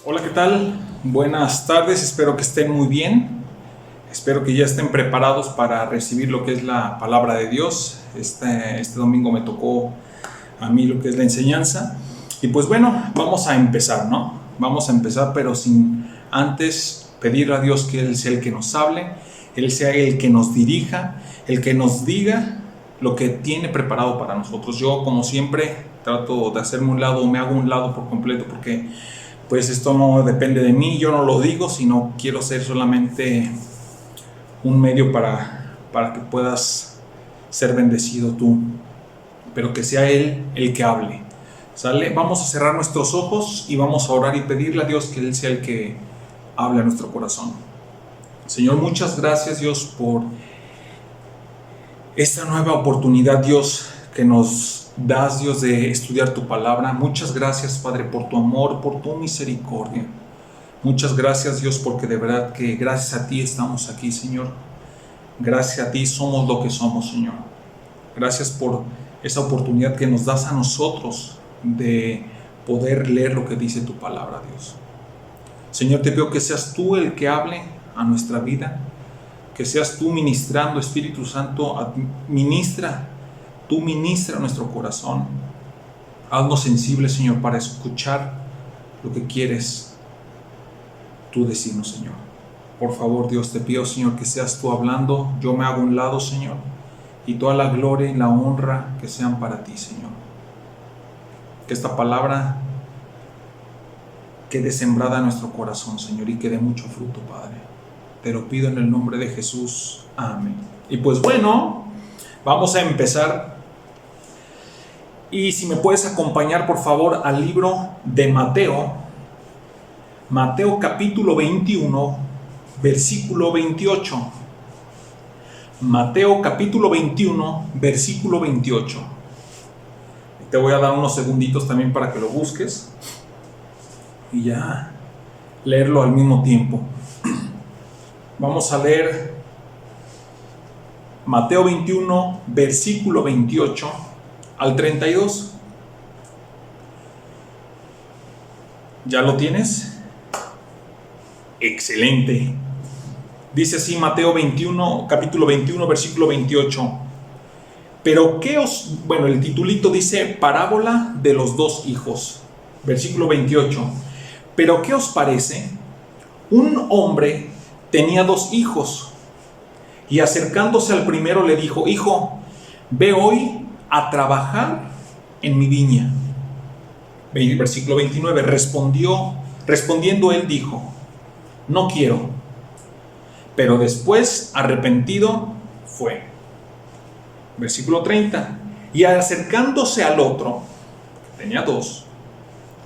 Hola, ¿qué tal? Buenas tardes, espero que estén muy bien. Espero que ya estén preparados para recibir lo que es la palabra de Dios. Este domingo me tocó a mí lo que es la enseñanza. Y pues bueno, vamos a empezar, ¿no? Vamos a empezar, pero sin antes pedirle a Dios que Él sea el que nos hable, Él sea el que nos dirija, el que nos diga lo que tiene preparado para nosotros. Yo, como siempre, trato de hacerme un lado, me hago un lado por completo, porque pues esto no depende de mí, yo no lo digo, sino quiero ser solamente un medio para que puedas ser bendecido tú, pero que sea Él el que hable. ¿Sale? Vamos a cerrar nuestros ojos y vamos a orar y pedirle a Dios que Él sea el que hable a nuestro corazón. Señor, muchas gracias, Dios, por esta nueva oportunidad, Dios, que nos das, Dios, de estudiar tu palabra. Muchas gracias, Padre, por tu amor, por tu misericordia. Muchas gracias, Dios, porque de verdad que gracias a ti estamos aquí, Señor. Gracias a ti somos lo que somos, Señor. Gracias por esa oportunidad que nos das a nosotros de poder leer lo que dice tu palabra, Dios. Señor, te pido que seas tú el que hable a nuestra vida, que seas tú ministrando, Espíritu Santo, tú ministra nuestro corazón. Haznos sensibles, Señor, para escuchar lo que quieres tú decirnos, Señor. Por favor, Dios, te pido, Señor, que seas tú hablando. Yo me hago a un lado, Señor, y toda la gloria y la honra que sean para ti, Señor. Que esta palabra quede sembrada en nuestro corazón, Señor, y que dé mucho fruto, Padre. Te lo pido en el nombre de Jesús. Amén. Y pues bueno, vamos a empezar. Y si me puedes acompañar, por favor, al libro de Mateo. Mateo capítulo 21, versículo 28. Mateo capítulo 21, versículo 28. Te voy a dar unos segunditos también para que lo busques y ya leerlo al mismo tiempo. Vamos a leer Mateo 21, versículo 28 al 32. ¿Ya lo tienes? Excelente. Dice así Mateo 21, capítulo 21, versículo 28. Pero el titulito dice parábola de los dos hijos. Versículo 28. Pero ¿qué os parece? Un hombre tenía dos hijos, y acercándose al primero le dijo: Hijo, ve hoy a trabajar en mi viña. Versículo 29. Respondiendo él dijo: No quiero. Pero después, arrepentido, fue. Versículo 30. Y acercándose al otro, que tenía dos,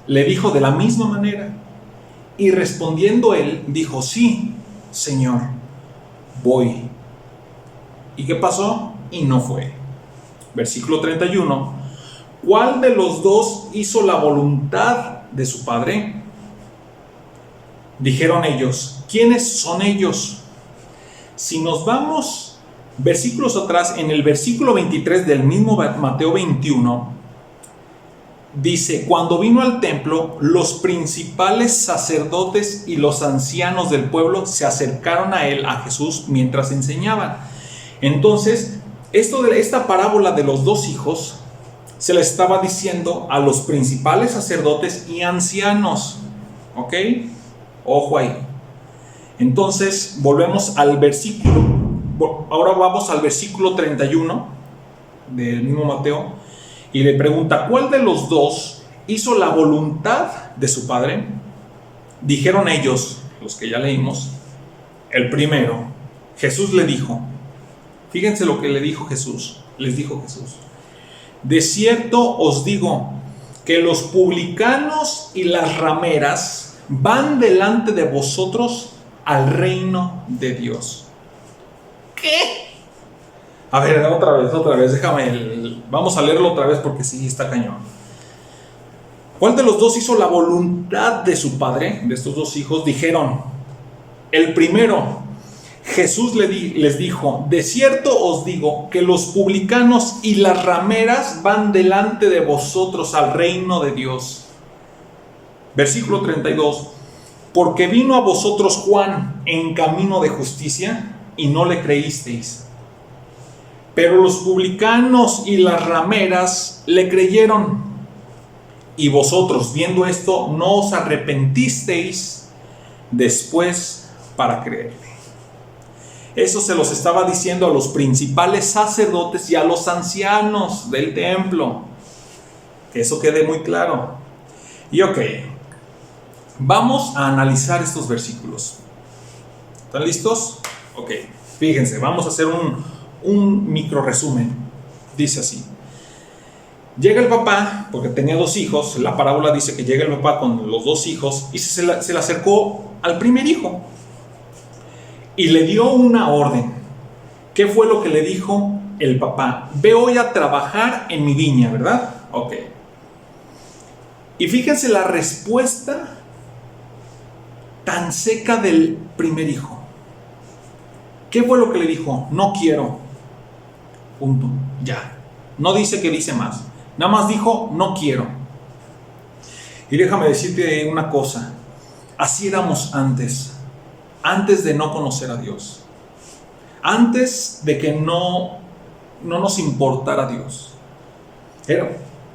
le dijo de la misma manera. Y respondiendo él, dijo: Sí, Señor, voy. ¿Y qué pasó? Y no fue. Versículo 31. ¿Cuál de los dos hizo la voluntad de su padre? Dijeron ellos: ¿quiénes son ellos? Si nos vamos versículos atrás, en el versículo 23 del mismo Mateo 21, dice: cuando vino al templo, los principales sacerdotes y los ancianos del pueblo se acercaron a él, a Jesús, mientras enseñaba. Entonces, esta parábola de los dos hijos se le estaba diciendo a los principales sacerdotes y ancianos. ¿Ok? Ojo ahí. Entonces, volvemos al versículo. Ahora vamos al versículo 31 del mismo Mateo. Y le pregunta: ¿cuál de los dos hizo la voluntad de su padre? Dijeron ellos, los que ya leímos, el primero. Jesús le dijo, fíjense lo que les dijo Jesús. De cierto os digo que los publicanos y las rameras van delante de vosotros al reino de Dios. ¿Qué? A ver, otra vez, vamos a leerlo otra vez porque sí, está cañón. ¿Cuál de los dos hizo la voluntad de su padre, de estos dos hijos? Dijeron, el primero. Jesús les dijo: de cierto os digo que los publicanos y las rameras van delante de vosotros al reino de Dios. Versículo 32. Porque vino a vosotros Juan en camino de justicia y no le creísteis. Pero los publicanos y las rameras le creyeron. Y vosotros, viendo esto, no os arrepentisteis después para creerle. Eso se los estaba diciendo a los principales sacerdotes y a los ancianos del templo. Que eso quede muy claro. Y vamos a analizar estos versículos. ¿Están listos? Ok, fíjense, vamos a hacer un micro resumen. Dice así: llega el papá, porque tenía 2 hijos. La parábola dice que llega el papá con los 2 hijos y se le acercó al primer hijo y le dio una orden. ¿Qué fue lo que le dijo el papá? Ve hoy a trabajar en mi viña, ¿verdad? Ok. Y fíjense la respuesta tan seca del primer hijo. ¿Qué fue lo que le dijo? No quiero. Punto. Ya. No dice que dice más. Nada más dijo, no quiero. Y déjame decirte una cosa. Así éramos antes. Antes de no conocer a Dios. Antes de que no nos importara Dios.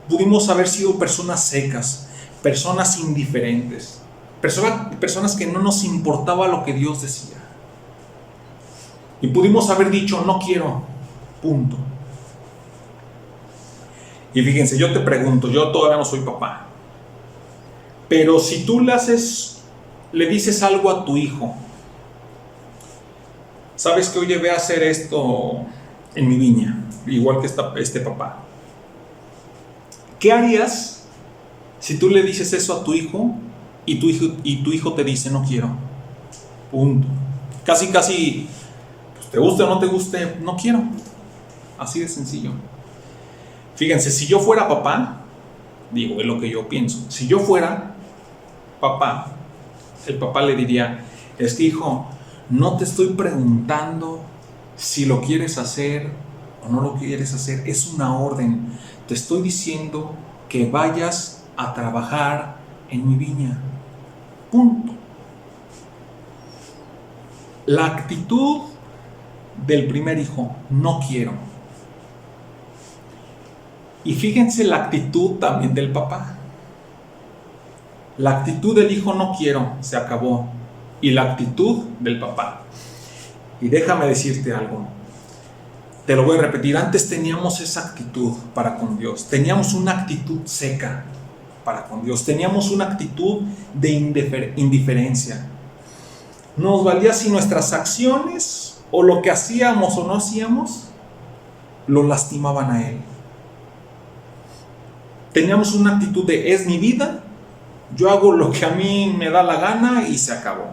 Pudimos haber sido personas secas, personas indiferentes, personas que no nos importaba lo que Dios decía. Y pudimos haber dicho, no quiero, punto. Y fíjense, yo te pregunto, yo todavía no soy papá, pero si tú le dices algo a tu hijo, sabes que, oye, ve a hacer esto en mi viña, igual que este papá. ¿Qué harías si tú le dices eso a tu hijo y tu hijo te dice no quiero? Punto. Casi, pues, te guste o no te guste, no quiero. Así de sencillo. Fíjense, si yo fuera papá, es lo que yo pienso. Si yo fuera papá, el papá le diría, es que hijo, no te estoy preguntando si lo quieres hacer o no lo quieres hacer, es una orden. Te estoy diciendo que vayas a trabajar en mi viña. Punto. La actitud del primer hijo, no quiero. Y fíjense la actitud también del papá. La actitud del hijo, no quiero, se acabó. Y la actitud del papá. Y déjame decirte algo. Te lo voy a repetir, antes teníamos esa actitud para con Dios, teníamos una actitud seca para con Dios, teníamos una actitud de indiferencia. Nos valía si nuestras acciones o lo que hacíamos o no hacíamos lo lastimaban a Él. Teníamos una actitud de es mi vida, yo hago lo que a mí me da la gana y se acabó.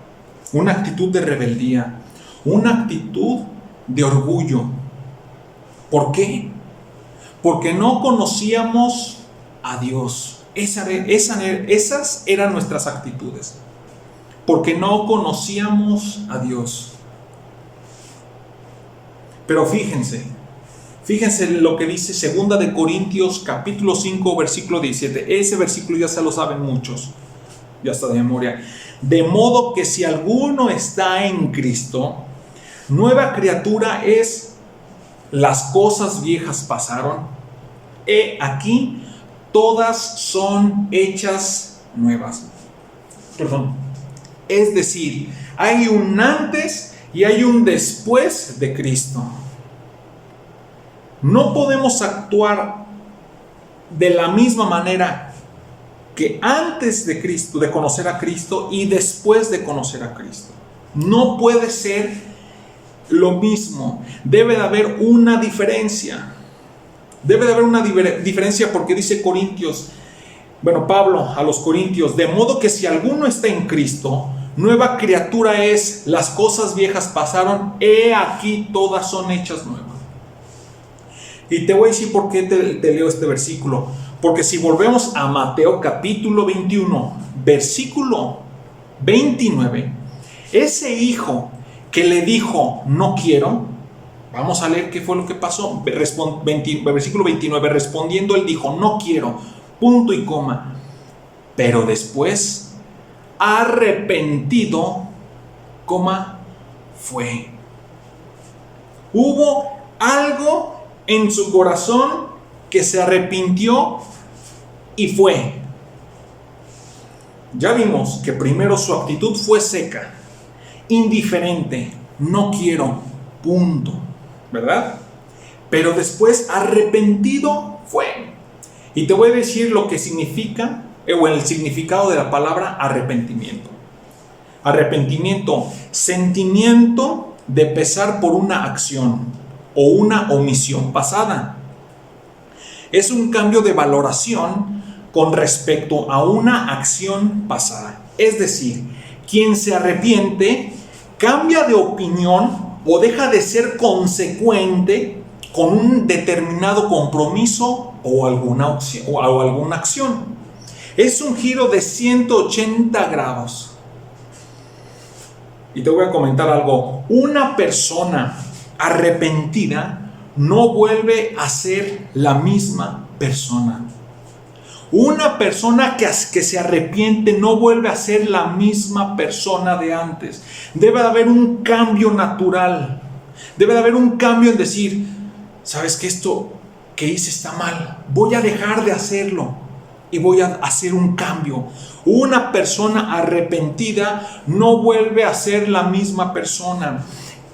Una actitud de rebeldía, una actitud de orgullo. ¿Por qué? Porque no conocíamos a Dios. Esas eran nuestras actitudes. Porque no conocíamos a Dios. Pero fíjense lo que dice 2 de Corintios capítulo 5 versículo 17. Ese versículo ya se lo saben muchos, ya está de memoria. De modo que si alguno está en Cristo, nueva criatura es. Las cosas viejas pasaron, he aquí, todas son hechas nuevas. Es decir, hay un antes y hay un después de Cristo. No podemos actuar de la misma manera que antes de Cristo, de conocer a Cristo, y después de conocer a Cristo. No puede ser lo mismo. Debe de haber una diferencia. Debe de haber una diferencia porque dice Pablo a los Corintios, de modo que si alguno está en Cristo, nueva criatura es, las cosas viejas pasaron, he aquí todas son hechas nuevas. Y te voy a decir por qué te leo este versículo. Porque si volvemos a Mateo capítulo 21, versículo 29, ese hijo que le dijo no quiero, vamos a leer qué fue lo que pasó. Versículo 29, respondiendo él dijo no quiero, punto y coma. Pero después arrepentido, fue. Hubo algo en su corazón que se arrepintió y fue. Ya vimos que primero su actitud fue seca, indiferente, no quiero, punto, ¿verdad? Pero después arrepentido fue. Y te voy a decir lo que significa, o el significado de la palabra arrepentimiento. Arrepentimiento, sentimiento de pesar por una acción o una omisión pasada. Es un cambio de valoración con respecto a una acción pasada. Es decir, quien se arrepiente cambia de opinión o deja de ser consecuente con un determinado compromiso o alguna acción. Es un giro de 180 grados. Y te voy a comentar algo. Una persona arrepentida no vuelve a ser la misma persona. Una persona que se arrepiente no vuelve a ser la misma persona de antes. Debe de haber un cambio natural. Debe de haber un cambio en decir, ¿sabes que esto que hice está mal? Voy a dejar de hacerlo y voy a hacer un cambio. Una persona arrepentida no vuelve a ser la misma persona.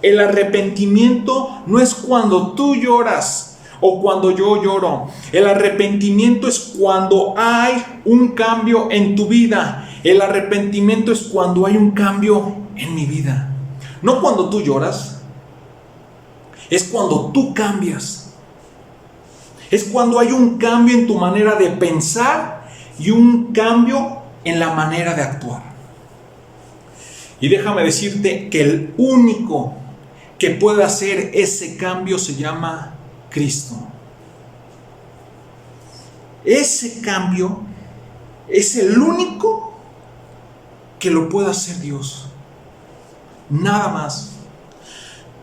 El arrepentimiento no es cuando tú lloras o cuando yo lloro. El arrepentimiento es cuando hay un cambio en tu vida. El arrepentimiento es cuando hay un cambio en mi vida. No cuando tú lloras. Es cuando tú cambias. Es cuando hay un cambio en tu manera de pensar y un cambio en la manera de actuar. Y déjame decirte que el único que puede hacer ese cambio se llama Cristo. Ese cambio es el único que lo puede hacer Dios. Nada más.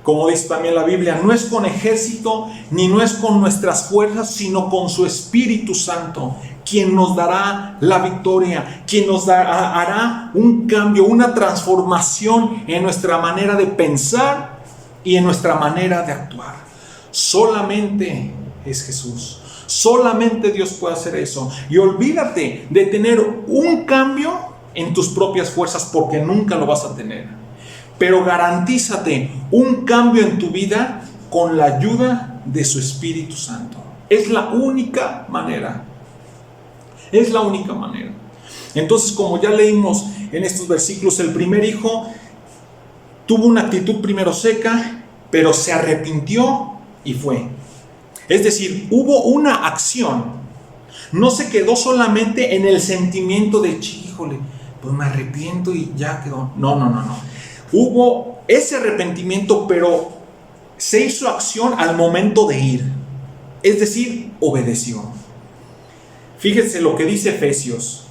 Como dice también la Biblia, no es con ejército ni no es con nuestras fuerzas, sino con su Espíritu Santo, quien nos dará la victoria, quien nos hará un cambio, una transformación en nuestra manera de pensar y en nuestra manera de actuar. Solamente es Jesús. Solamente Dios puede hacer eso. Y olvídate de tener un cambio en tus propias fuerzas, porque nunca lo vas a tener. Pero garantízate un cambio en tu vida con la ayuda de su Espíritu Santo. Es la única manera. Es la única manera. Entonces, como ya leímos en estos versículos, el primer hijo tuvo una actitud primero seca, pero se arrepintió y fue. Es decir, hubo una acción. No se quedó solamente en el sentimiento de, híjole, pues me arrepiento y ya quedó. No. Hubo ese arrepentimiento, pero se hizo acción al momento de ir. Es decir, obedeció. Fíjense lo que dice Efesios,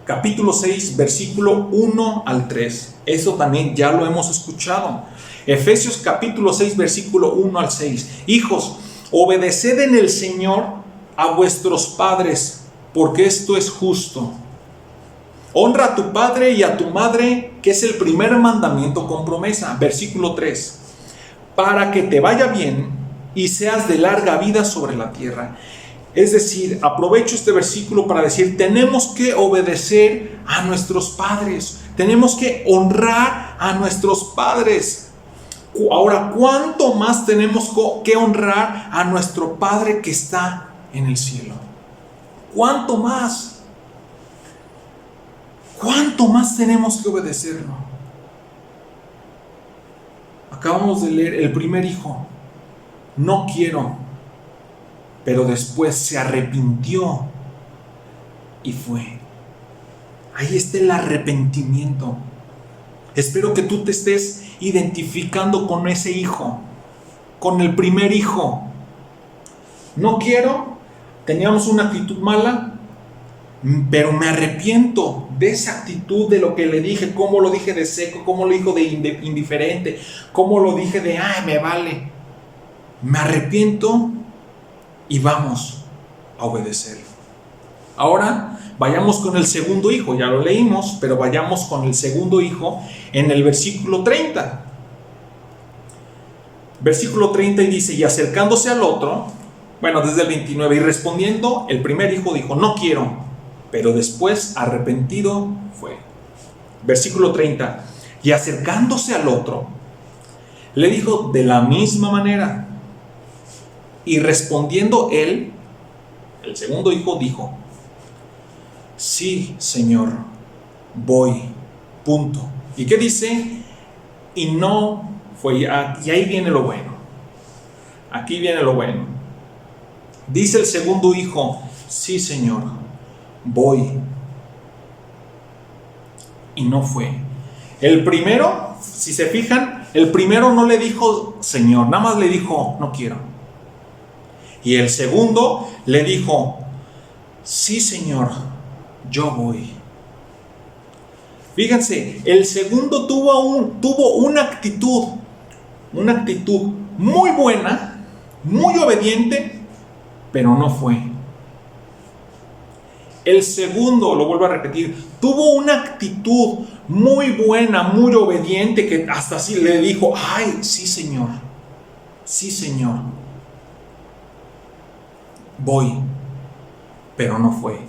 capítulo 6, versículo 1 al 3. Eso también ya lo hemos escuchado. Efesios capítulo 6, versículo 1 al 6. Hijos, obedeced en el Señor a vuestros padres, porque esto es justo. Honra a tu padre y a tu madre, que es el primer mandamiento con promesa. Versículo 3. Para que te vaya bien y seas de larga vida sobre la tierra. Es decir, aprovecho este versículo para decir, tenemos que obedecer a nuestros padres. Tenemos que honrar a nuestros padres. Ahora, ¿cuánto más tenemos que honrar a nuestro Padre que está en el cielo? ¿Cuánto más? ¿Cuánto más tenemos que obedecerlo? Acabamos de leer el primer hijo. No quiero. Pero después se arrepintió y fue. Ahí está el arrepentimiento. Espero que tú te estés identificando con ese hijo, con el primer hijo. No quiero, teníamos una actitud mala, pero me arrepiento de esa actitud, de lo que le dije, cómo lo dije de seco, cómo lo dijo de indiferente, cómo lo dije de, me vale. Me arrepiento y vamos a obedecer. Ahora Vayamos con el segundo hijo, ya lo leímos, pero vayamos con el segundo hijo en el versículo 30. Versículo 30 y dice, y acercándose al otro, bueno, desde el 29, y respondiendo, el primer hijo dijo, no quiero, pero después arrepentido fue. Versículo 30, y acercándose al otro, le dijo de la misma manera, y respondiendo él, el segundo hijo dijo, sí, Señor, voy, punto. ¿Y qué dice? Y no fue, y ahí viene lo bueno, aquí viene lo bueno. Dice el segundo hijo, sí, Señor, voy, y no fue. El primero, si se fijan, el primero no le dijo Señor, nada más le dijo no quiero. Y el segundo le dijo, sí, Señor, yo voy. Fíjense, el segundo tuvo una actitud muy buena, muy obediente, pero no fue. El segundo, lo vuelvo a repetir, tuvo una actitud muy buena, muy obediente, que hasta así le dijo, ay, sí, Señor, voy, pero no fue.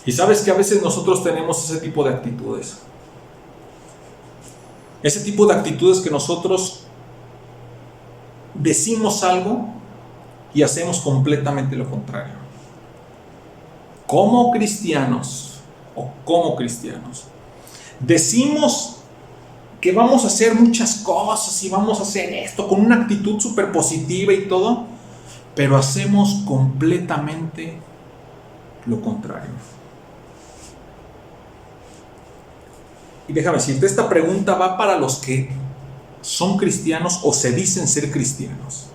Y sabes que a veces nosotros tenemos ese tipo de actitudes. Ese tipo de actitudes que nosotros decimos algo y hacemos completamente lo contrario. Como cristianos decimos que vamos a hacer muchas cosas y vamos a hacer esto con una actitud súper positiva y todo, pero hacemos completamente lo contrario. Y déjame decirte, esta pregunta va para los que son cristianos o se dicen ser cristianos.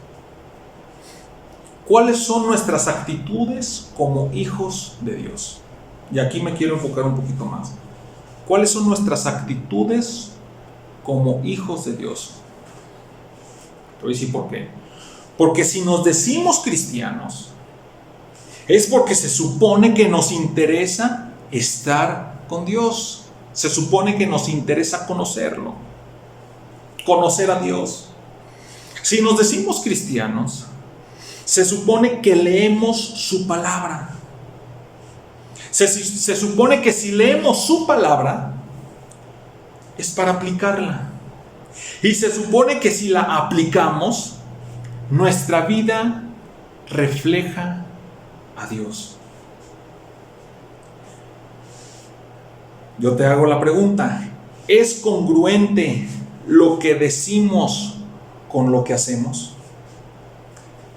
¿Cuáles son nuestras actitudes como hijos de Dios? Y aquí me quiero enfocar un poquito más. ¿Cuáles son nuestras actitudes como hijos de Dios? Te voy a decir por qué. Porque si nos decimos cristianos, es porque se supone que nos interesa estar con Dios. Se supone que nos interesa conocerlo, conocer a Dios. Si nos decimos cristianos, se supone que leemos su palabra. Se supone que si leemos su palabra, es para aplicarla. Y se supone que si la aplicamos, nuestra vida refleja a Dios. Yo te hago la pregunta, ¿es congruente lo que decimos con lo que hacemos?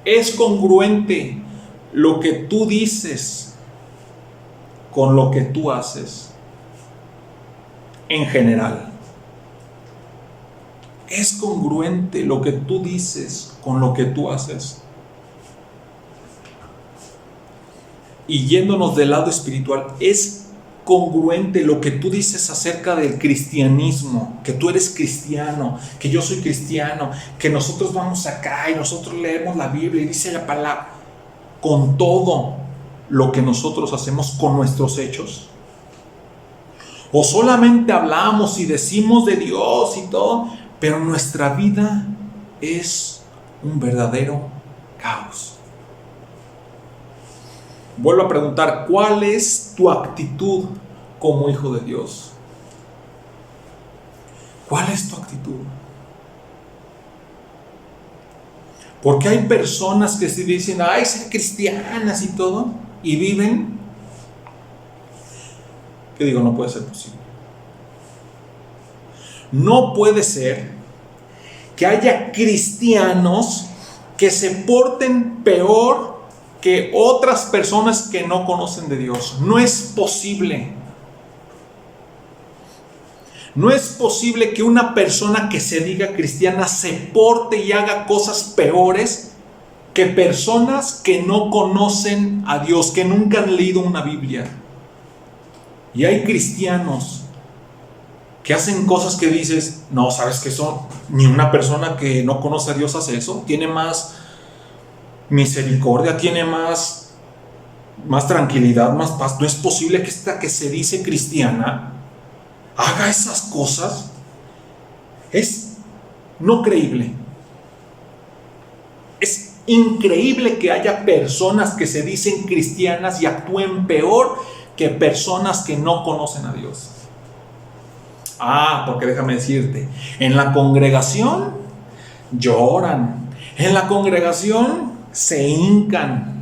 ¿Es congruente lo que tú dices con lo que tú haces? En general, ¿es congruente lo que tú dices con lo que tú haces? Y yéndonos del lado espiritual, ¿es congruente lo que tú dices acerca del cristianismo? Que tú eres cristiano, que yo soy cristiano, que nosotros vamos acá y nosotros leemos la Biblia y dice la palabra, con todo lo que nosotros hacemos con nuestros hechos. O solamente hablamos y decimos de Dios y todo, pero nuestra vida es un verdadero caos. Vuelvo a preguntar, ¿cuál es tu actitud como hijo de Dios? ¿Cuál es tu actitud? Porque hay personas que se dicen, ay, ser cristianas y todo, y viven, que digo, no puede ser posible. No puede ser que haya cristianos que se porten peor que otras personas que no conocen de Dios. No es posible. No es posible que una persona que se diga cristiana se porte y haga cosas peores que personas que no conocen a Dios, que nunca han leído una Biblia. Y hay cristianos que hacen cosas que dices, no, ¿sabes qué son? Ni una persona que no conoce a Dios hace eso. Tiene más misericordia, tiene más más tranquilidad, más paz. No es posible que esta que se dice cristiana haga esas cosas. Es no creíble. Es increíble que haya personas que se dicen cristianas y actúen peor que personas que no conocen a Dios. Porque déjame decirte, en la congregación lloran, en la congregación se hincan.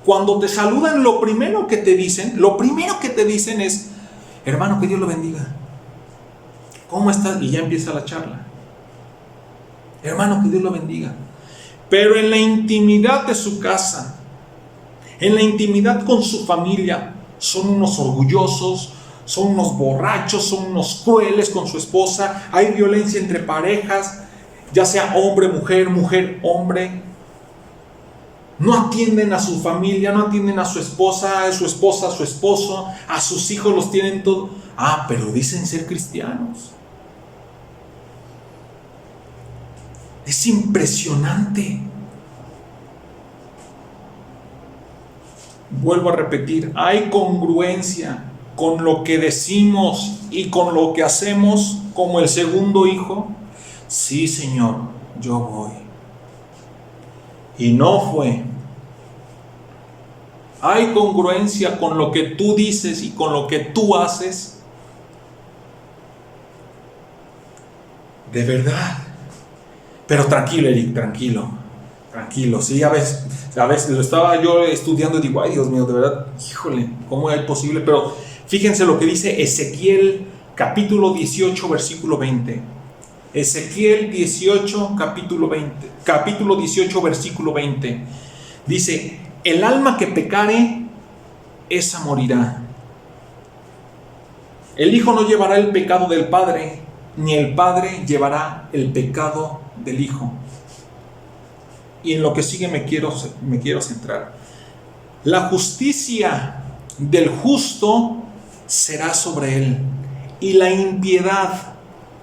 Cuando te saludan, lo primero que te dicen es: hermano, que Dios lo bendiga. ¿Cómo estás? Y ya empieza la charla. Hermano, que Dios lo bendiga. Pero en la intimidad de su casa, en la intimidad con su familia, son unos orgullosos, son unos borrachos, son unos crueles con su esposa. Hay violencia entre parejas, ya sea hombre, mujer, mujer, hombre. No atienden a su familia, no atienden a su esposa, a su esposo, a sus hijos, los tienen todo. Pero dicen ser cristianos. Es impresionante. Vuelvo a repetir, hay congruencia con lo que decimos y con lo que hacemos como el segundo hijo. Sí, Señor, yo voy. Y no fue. Hay congruencia con lo que tú dices y con lo que tú haces. De verdad. Pero tranquilo, Eric, tranquilo. Sí, a veces lo estaba yo estudiando y digo: ay, Dios mío, de verdad, híjole, ¿cómo es posible? Pero fíjense lo que dice Ezequiel capítulo 18, versículo 20. Ezequiel 18, capítulo 18, versículo 20. Dice: el alma que pecare, esa morirá. El hijo no llevará el pecado del padre, ni el padre llevará el pecado del hijo. Y en lo que sigue me quiero centrar. La justicia del justo será sobre él, y la impiedad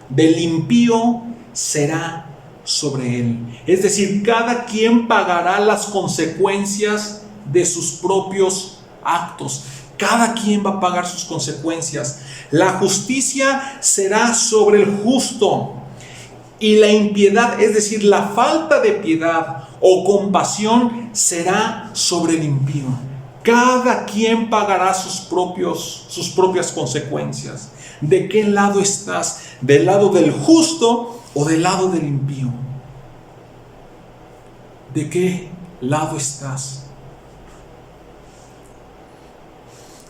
del impío será sobre él. Es decir, cada quien pagará las consecuencias de sus propios actos. Cada quien va a pagar sus consecuencias. La justicia será sobre el justo, y la impiedad, es decir, la falta de piedad o compasión, será sobre el impío. Cada quien pagará sus propias consecuencias. ¿De qué lado estás? ¿Del lado del justo o del lado del impío? ¿De qué lado estás?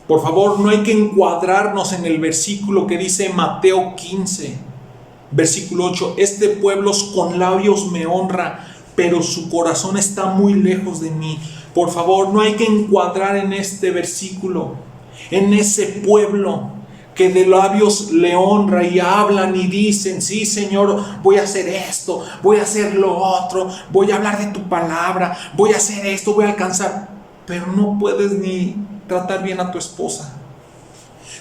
Por favor, no hay que encuadrarnos en el versículo que dice Mateo 15, versículo 8. Este pueblo con labios me honra, pero su corazón está muy lejos de mí. Por favor, no hay que encuadrar en este versículo, en ese pueblo que de labios le honra y hablan y dicen: sí, Señor, voy a hacer esto, voy a hacer lo otro, voy a hablar de tu palabra, voy a hacer esto, voy a alcanzar. Pero no puedes ni tratar bien a tu esposa.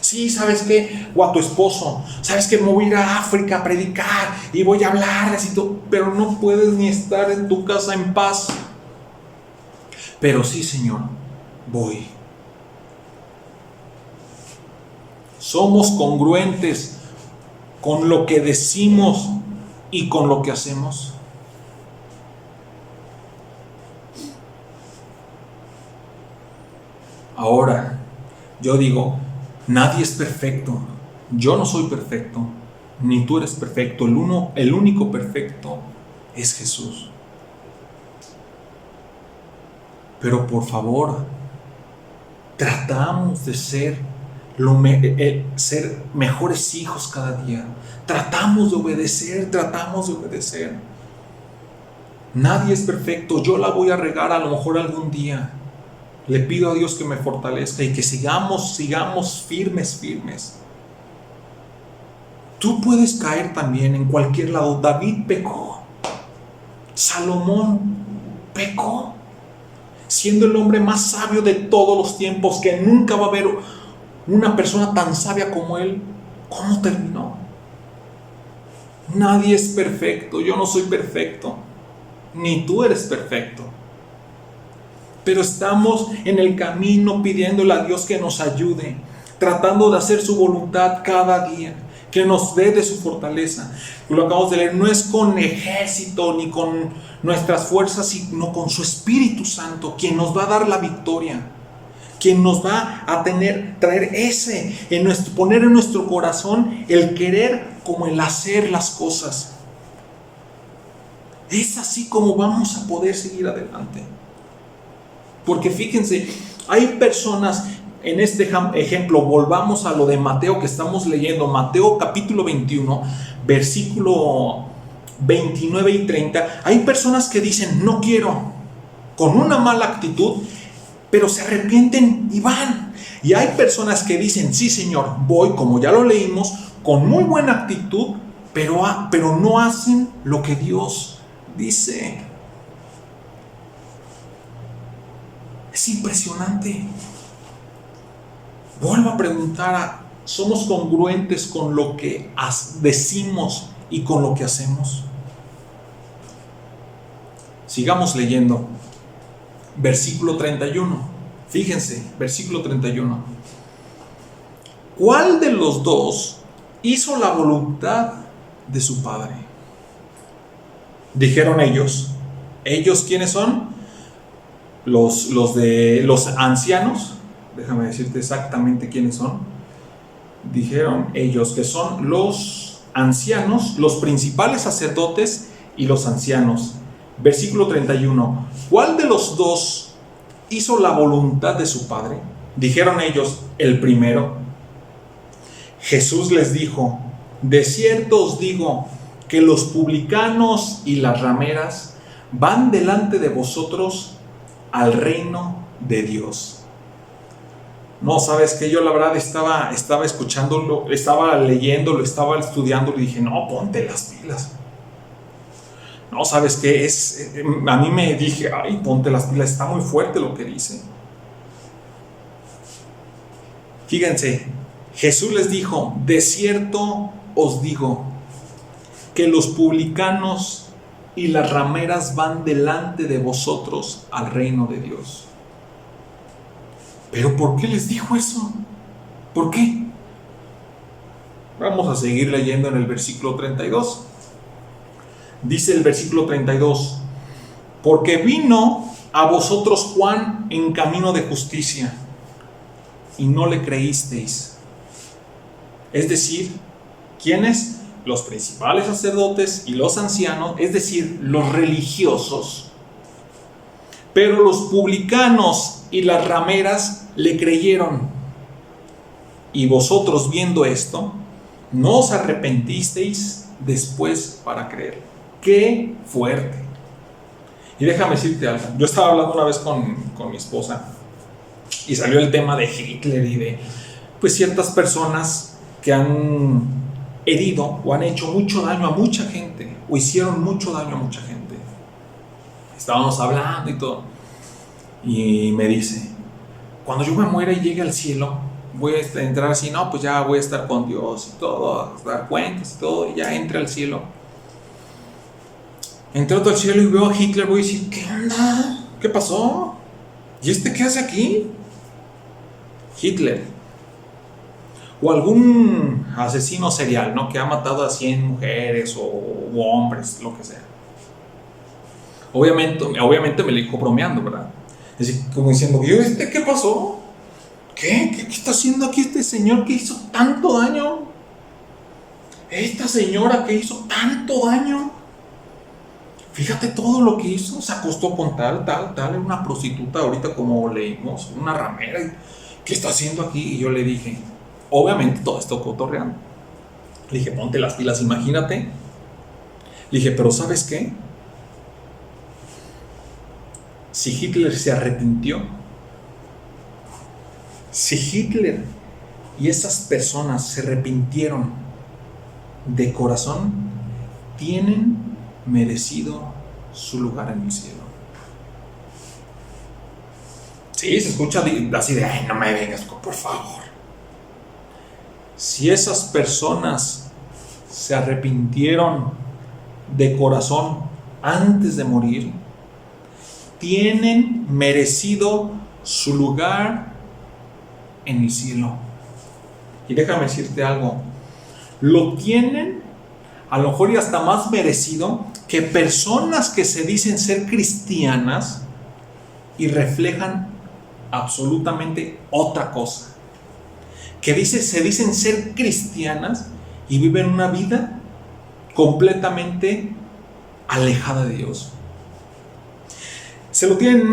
Sí, ¿sabes qué? O a tu esposo. ¿Sabes qué? Me voy a ir a África a predicar y voy a hablarles y todo. Pero no puedes ni estar en tu casa en paz. Pero sí, Señor, voy. Somos congruentes con lo que decimos y con lo que hacemos. Ahora, yo digo, nadie es perfecto. Yo no soy perfecto, ni tú eres perfecto. El único perfecto es Jesús. Pero por favor, tratamos de ser mejores hijos cada día. Tratamos de obedecer. Nadie es perfecto. Yo la voy a regar a lo mejor algún día. Le pido a Dios que me fortalezca y que sigamos firmes. Tú puedes caer también en cualquier lado. David pecó. Salomón pecó. Siendo el hombre más sabio de todos los tiempos, que nunca va a haber una persona tan sabia como él. ¿Cómo terminó? Nadie es perfecto. Yo no soy perfecto. Ni tú eres perfecto. pero estamos en el camino pidiéndole a Dios que nos ayude, tratando de hacer su voluntad cada día, que nos dé de su fortaleza. Lo acabamos de leer, no es con ejército ni con nuestras fuerzas, sino con su Espíritu Santo, quien nos va a dar la victoria, quien nos va a traer poner en nuestro corazón el querer como el hacer las cosas. Es así como vamos a poder seguir adelante. Porque fíjense, hay personas, en este ejemplo, volvamos a lo de Mateo que estamos leyendo, Mateo capítulo 21, versículo 29 y 30, hay personas que dicen, no quiero, con una mala actitud, pero se arrepienten y van. Y hay personas que dicen, sí Señor, voy, como ya lo leímos, con muy buena actitud, pero no hacen lo que Dios dice. Es impresionante. Vuelvo a preguntar, ¿somos congruentes con lo que decimos y con lo que hacemos? Sigamos leyendo. Versículo 31. Fíjense, versículo 31. ¿Cuál de los dos hizo la voluntad de su padre? Dijeron ellos. ¿Ellos quiénes son? Los ancianos. Déjame decirte exactamente quiénes son. Dijeron ellos que son los ancianos, los principales sacerdotes y los ancianos. Versículo 31. ¿Cuál de los dos hizo la voluntad de su padre? Dijeron ellos, el primero. Jesús les dijo, de cierto os digo que los publicanos y las rameras van delante de vosotros al reino de Dios. No, sabes que yo la verdad estaba escuchándolo, estaba leyéndolo, estaba estudiándolo y dije, no, ponte las pilas. No, sabes que a mí me dije, ay, ponte las pilas, está muy fuerte lo que dice. Fíjense, Jesús les dijo, de cierto os digo que los publicanos y las rameras van delante de vosotros al reino de Dios. ¿Pero por qué les dijo eso? ¿Por qué? Vamos a seguir leyendo en el versículo 32. Dice el versículo 32, porque vino a vosotros Juan en camino de justicia y no le creísteis. Es decir, ¿quiénes? Los principales sacerdotes y los ancianos, es decir, los religiosos. Pero los publicanos y las rameras le creyeron. Y vosotros, viendo esto, no os arrepentisteis después para creer. ¡Qué fuerte! Y déjame decirte algo. Yo estaba hablando una vez con mi esposa y salió el tema de Hitler y de pues ciertas personas que han herido o han hecho mucho daño a mucha gente o hicieron mucho daño a mucha gente. Estábamos hablando y todo y me dice, cuando yo me muera y llegue al cielo voy a entrar así, no, pues ya voy a estar con Dios y todo, a dar cuentas y todo, y ya entre al cielo. Entro al cielo y veo a Hitler, voy a decir, ¿qué onda? ¿Qué pasó? ¿Y este qué hace aquí? Hitler. O algún asesino serial, ¿no? Que ha matado a 100 mujeres o hombres, lo que sea. Obviamente me lo dijo bromeando, ¿verdad? Es decir, como diciendo, ¿y este qué pasó? ¿Qué está haciendo aquí este señor que hizo tanto daño? Esta señora que hizo tanto daño. Fíjate todo lo que hizo, se acostó con tal, una prostituta ahorita como leímos, una ramera. ¿Qué está haciendo aquí? Y yo le dije, obviamente todo esto cotorreando. Le dije, ponte las pilas, imagínate. Le dije, pero ¿sabes qué? Si Hitler se arrepintió, si Hitler y esas personas se arrepintieron de corazón, tienen merecido su lugar en el cielo. Sí, se escucha así de, ay, no me vengas, por favor. Si esas personas se arrepintieron de corazón antes de morir, tienen merecido su lugar en el cielo. Y déjame decirte algo, lo tienen a lo mejor y hasta más merecido que personas que se dicen ser cristianas y reflejan absolutamente otra cosa. Que se dicen ser cristianas y viven una vida completamente alejada de Dios. Se lo tienen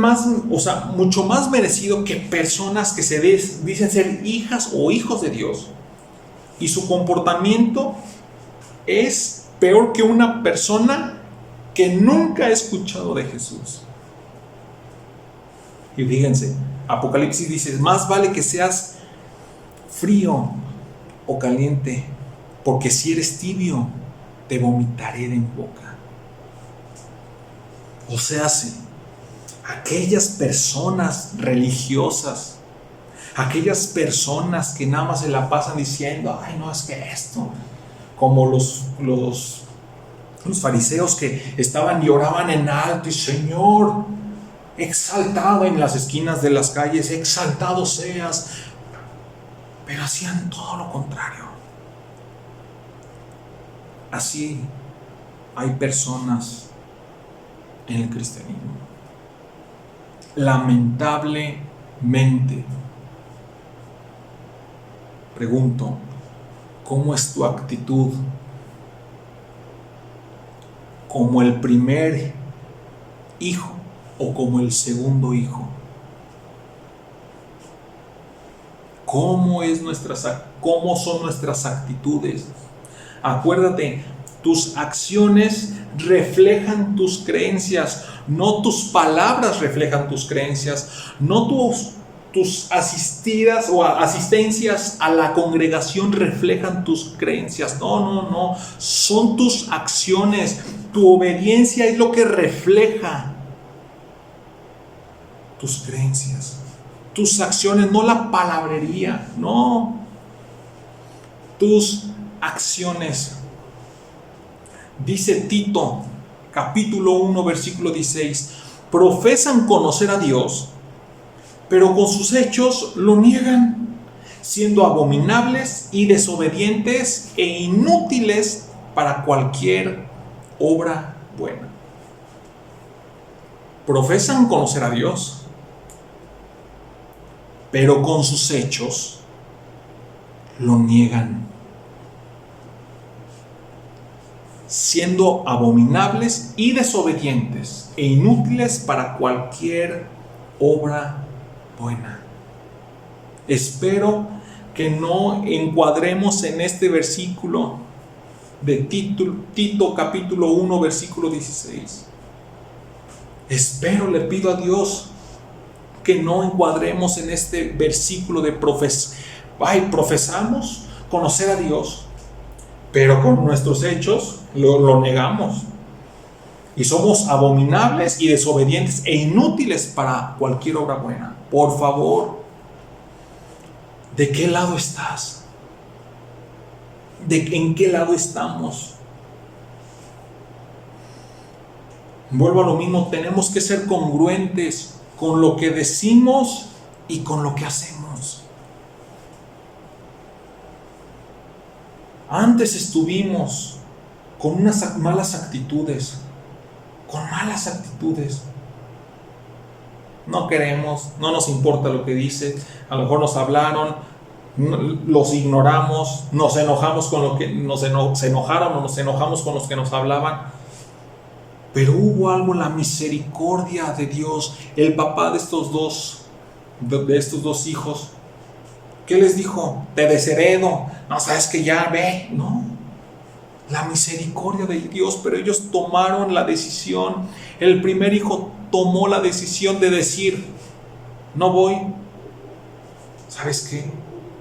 mucho más merecido que personas que se dicen ser hijas o hijos de Dios y su comportamiento es peor que una persona que nunca ha escuchado de Jesús. Y fíjense, Apocalipsis dice, más vale que seas frío o caliente, porque si eres tibio, te vomitaré de mi boca. O sea, aquellas personas religiosas, aquellas personas que nada más se la pasan diciendo, ay, no, es que esto, como los fariseos que estaban y oraban en alto y Señor, exaltado en las esquinas de las calles, exaltado seas, pero hacían todo lo contrario. Así hay personas en el cristianismo. Lamentablemente, pregunto, ¿cómo es tu actitud? ¿Como el primer hijo o como el segundo hijo? ¿Cómo son nuestras actitudes? Acuérdate, tus acciones reflejan tus creencias, no tus palabras reflejan tus creencias, no tus asistencias a la congregación reflejan tus creencias. No, son tus acciones, tu obediencia es lo que refleja tus creencias, tus acciones, no la palabrería, no, tus acciones. Dice Tito, capítulo 1, versículo 16, profesan conocer a Dios, pero con sus hechos lo niegan, siendo abominables y desobedientes e inútiles para cualquier obra buena. Profesan conocer a Dios, pero con sus hechos lo niegan, siendo abominables y desobedientes e inútiles para cualquier obra buena. Espero que no encuadremos en este versículo de Tito capítulo 1 versículo 16. Le pido a Dios que no encuadremos en este versículo de profesamos conocer a Dios, pero con nuestros hechos lo negamos. Y somos abominables y desobedientes e inútiles para cualquier obra buena. Por favor, ¿de qué lado estás? ¿En qué lado estamos? Vuelvo a lo mismo, tenemos que ser congruentes con lo que decimos y con lo que hacemos. Antes estuvimos con unas malas actitudes, no queremos, no nos importa lo que dice, a lo mejor nos hablaron, los ignoramos, nos enojamos con lo que se enojaron o nos enojamos con los que nos hablaban. Pero hubo algo, la misericordia de Dios. El papá de estos dos hijos, ¿qué les dijo? Te desheredo, no sabes que ya ve, no. La misericordia de Dios, pero ellos tomaron la decisión. El primer hijo tomó la decisión de decir, no voy. ¿Sabes qué?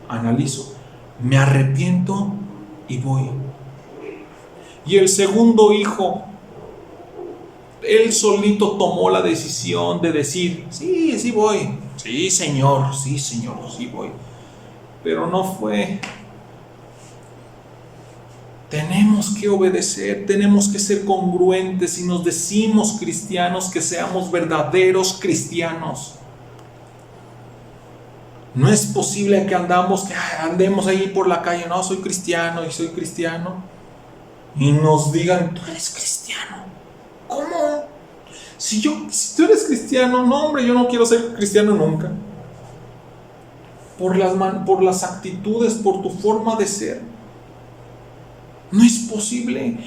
Analizo, me arrepiento y voy. Y el segundo hijo, él solito tomó la decisión de decir, sí voy, sí señor, sí voy. Pero no fue Tenemos que obedecer, tenemos que ser congruentes. Si nos decimos cristianos, que seamos verdaderos cristianos. No es posible que andemos ahí por la calle, no, soy cristiano y soy cristiano, y nos digan, tú eres cristiano. ¿Cómo? Si tú eres cristiano, no hombre, yo no quiero ser cristiano nunca. Por las actitudes, por tu forma de ser. No es posible.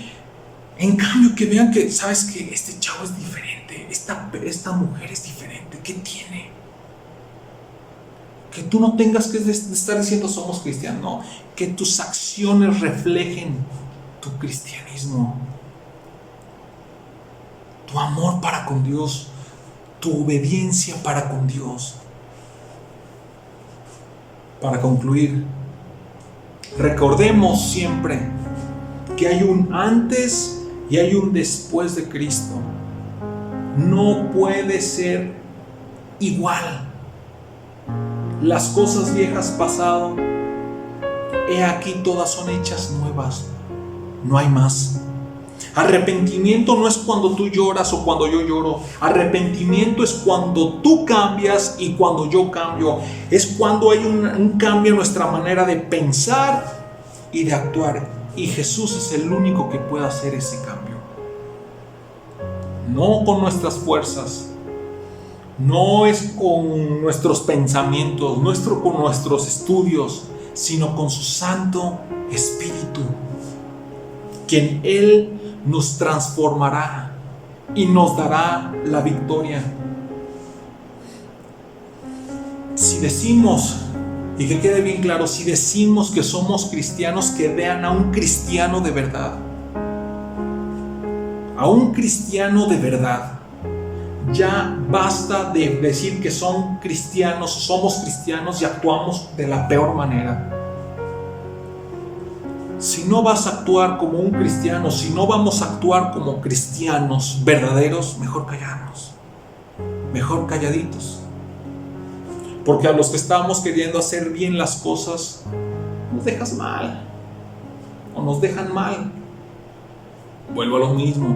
En cambio, que vean que, ¿sabes qué? Este chavo es diferente, esta mujer es diferente. ¿Qué tiene? Que tú no tengas que estar diciendo somos cristianos. No, que tus acciones reflejen tu cristianismo, tu amor para con Dios, tu obediencia para con Dios. Para concluir, recordemos siempre que hay un antes y hay un después de Cristo. No puede ser igual. Las cosas viejas pasado, he aquí todas son hechas nuevas. No hay más. Arrepentimiento no es cuando tú lloras o cuando yo lloro. Arrepentimiento es cuando tú cambias y cuando yo cambio. Es cuando hay un cambio en nuestra manera de pensar y de actuar. Y Jesús es el único que puede hacer ese cambio. No con nuestras fuerzas. No es con nuestros pensamientos, con nuestros estudios, sino con su Santo Espíritu, quien Él nos transformará y nos dará la victoria. Si decimos, y que quede bien claro, si decimos que somos cristianos, que vean a un cristiano de verdad. A un cristiano de verdad. Ya basta de decir que somos cristianos y actuamos de la peor manera. Si no vas a actuar como un cristiano, si no vamos a actuar como cristianos verdaderos, mejor callarnos, mejor calladitos. Porque a los que estamos queriendo hacer bien las cosas, nos dejas mal, o nos dejan mal. Vuelvo a lo mismo.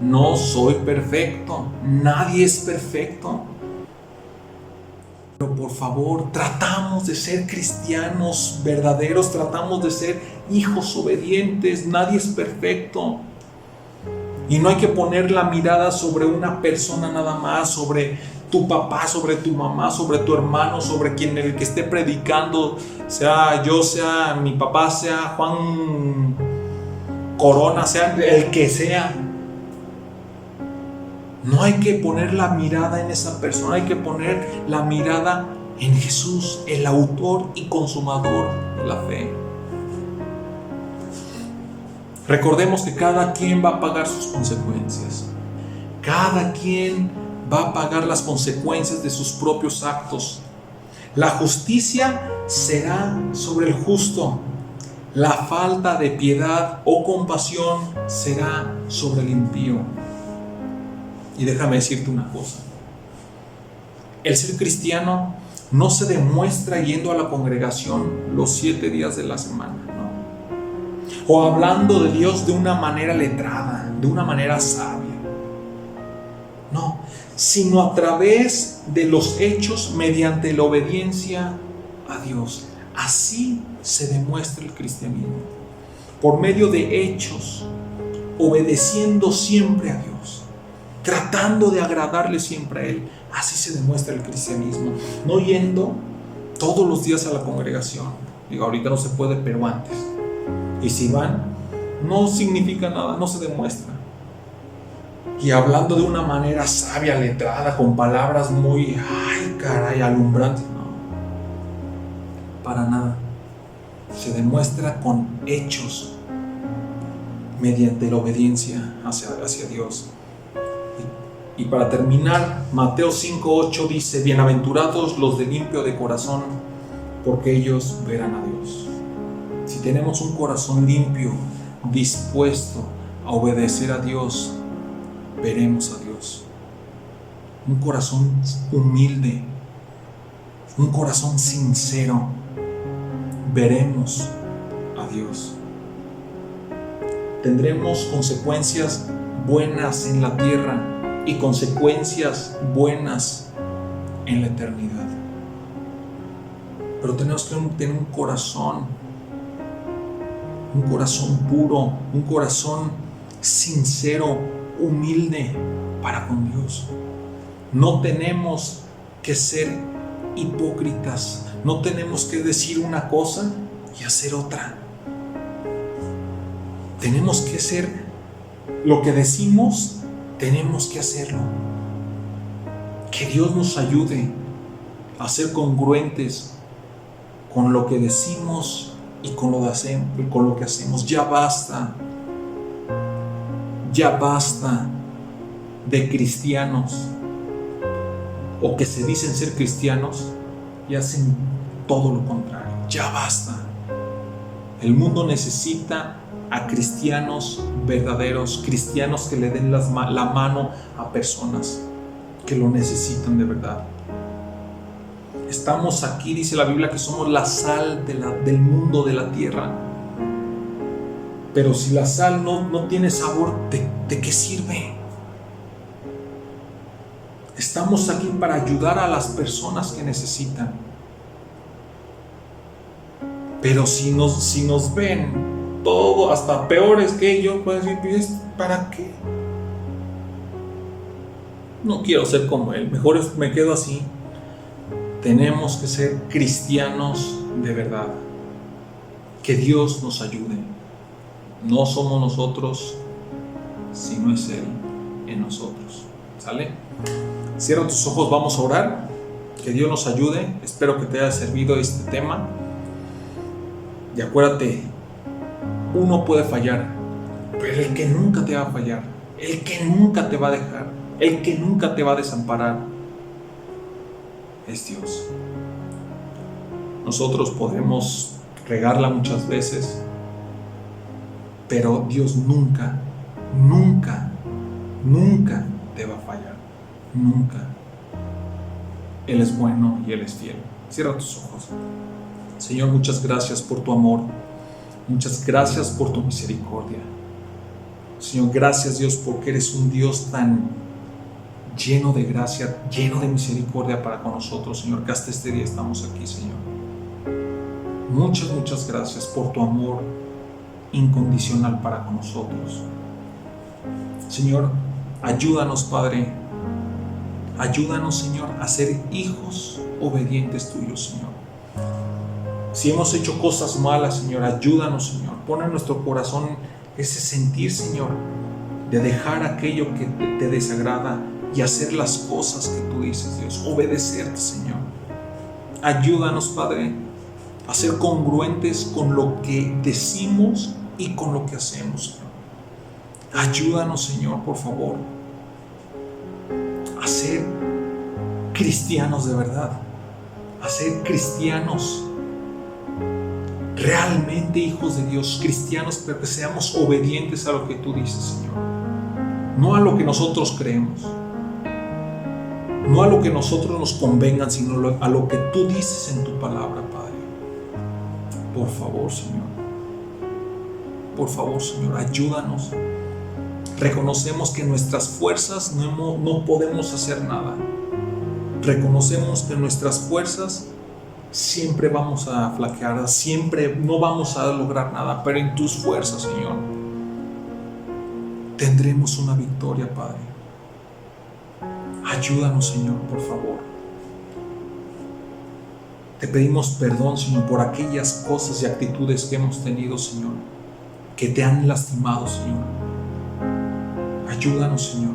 No soy perfecto, nadie es perfecto. Pero por favor, tratamos de ser cristianos verdaderos, tratamos de ser hijos obedientes, nadie es perfecto. Y no hay que poner la mirada sobre una persona nada más, sobre tu papá, sobre tu mamá, sobre tu hermano, sobre el que esté predicando, sea yo, sea mi papá, sea Juan Corona, sea el que sea. No hay que poner la mirada en esa persona, hay que poner la mirada en Jesús, el autor y consumador de la fe. Recordemos que cada quien va a pagar sus consecuencias. Cada quien va a pagar las consecuencias de sus propios actos. La justicia será sobre el justo. La falta de piedad o compasión será sobre el impío. Y déjame decirte una cosa. El ser cristiano no se demuestra yendo a la congregación los 7 días de la semana, ¿no? O hablando de Dios de una manera letrada, de una manera sabia. No, sino a través de los hechos mediante la obediencia a Dios. Así se demuestra el cristianismo. Por medio de hechos, obedeciendo siempre a Dios. Tratando de agradarle siempre a Él. Así se demuestra el cristianismo. No yendo todos los días a la congregación. Digo, ahorita no se puede, pero antes. Y si van, no significa nada, no se demuestra. Y hablando de una manera sabia, letrada, con palabras muy, alumbrantes. No, para nada. Se demuestra con hechos, mediante la obediencia hacia Dios. Y para terminar, Mateo 5:8 dice: bienaventurados los de limpio de corazón, porque ellos verán a Dios. Si tenemos un corazón limpio, dispuesto a obedecer a Dios, veremos a Dios. Un corazón humilde, un corazón sincero, veremos a Dios. tendremos consecuencias buenas en la tierra y consecuencias buenas en la eternidad. Pero tenemos que tener un corazón puro, un corazón sincero, humilde para con Dios. No tenemos que ser hipócritas, no tenemos que decir una cosa y hacer otra. Tenemos que ser lo que decimos, tenemos que hacerlo. Que Dios nos ayude a ser congruentes con lo que decimos y con lo que hacemos. Ya basta de cristianos o que se dicen ser cristianos y hacen todo lo contrario. Ya basta. El mundo necesita a cristianos verdaderos, cristianos que le den la mano a personas que lo necesitan de verdad. Estamos aquí, dice la Biblia, que somos la sal del mundo, de la tierra. Pero si la sal no tiene sabor, ¿de qué sirve? Estamos aquí para ayudar a las personas que necesitan. Pero si nos ven todo, hasta peores que yo, pues decir, ¿para qué? No quiero ser como él, mejor me quedo así. Tenemos que ser cristianos de verdad. Que Dios nos ayude. No somos nosotros, sino es Él en nosotros. ¿Sale? Cierra tus ojos, vamos a orar. Que Dios nos ayude. Espero que te haya servido este tema. Y acuérdate, uno puede fallar, pero el que nunca te va a fallar, el que nunca te va a dejar, el que nunca te va a desamparar, es Dios. Nosotros podemos regarla muchas veces, pero Dios nunca te va a fallar. Nunca. Él es bueno y Él es fiel. Cierra tus ojos. Señor, muchas gracias por tu amor. Muchas gracias por tu misericordia. Señor, gracias Dios porque eres un Dios tan lleno de gracia, lleno de misericordia para con nosotros, Señor, que hasta este día estamos aquí, Señor. Muchas gracias por tu amor incondicional para con nosotros. Señor, ayúdanos, Padre. Ayúdanos, Señor, a ser hijos obedientes tuyos, Señor. Si hemos hecho cosas malas, Señor, ayúdanos, Señor. Pon en nuestro corazón ese sentir, Señor, de dejar aquello que te desagrada y hacer las cosas que tú dices, Dios. Obedecerte, Señor. Ayúdanos, Padre, a ser congruentes con lo que decimos y con lo que hacemos, Señor. Ayúdanos, Señor, por favor, a ser cristianos de verdad, a ser cristianos realmente hijos de Dios, cristianos, pero que seamos obedientes a lo que tú dices, Señor. No a lo que nosotros creemos, no a lo que nosotros nos convengan, sino a lo que tú dices en tu palabra, Padre. Por favor, Señor. Por favor, Señor, ayúdanos. Reconocemos que en nuestras fuerzas no podemos hacer nada. Reconocemos que en nuestras fuerzas siempre vamos a flaquear, siempre no vamos a lograr nada, pero en tus fuerzas, Señor, tendremos una victoria, Padre. Ayúdanos, Señor, por favor. Te pedimos perdón, Señor, por aquellas cosas y actitudes que hemos tenido, Señor, que te han lastimado, Señor. Ayúdanos, Señor.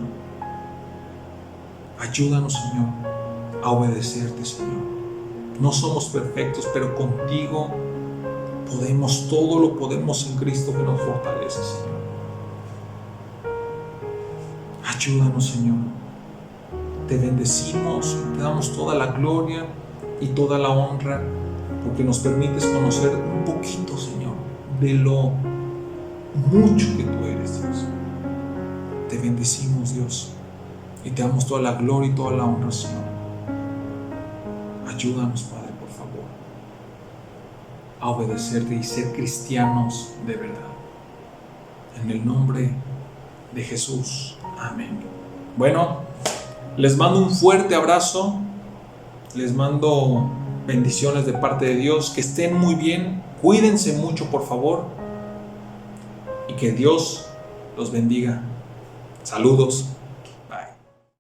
Ayúdanos, Señor, a obedecerte, Señor. No somos perfectos, pero contigo podemos, todo lo podemos en Cristo que nos fortalece, Señor. Ayúdanos, Señor. Te bendecimos, te damos toda la gloria y toda la honra, porque nos permites conocer un poquito, Señor, de lo mucho que tú eres, Dios. Te bendecimos, Dios, y te damos toda la gloria y toda la honra, Señor. Ayúdanos, Padre, por favor, a obedecerte y ser cristianos de verdad. en el nombre de Jesús. Amén. Bueno, les mando un fuerte abrazo, les mando bendiciones de parte de Dios, que estén muy bien, cuídense mucho por favor y que Dios los bendiga. Saludos.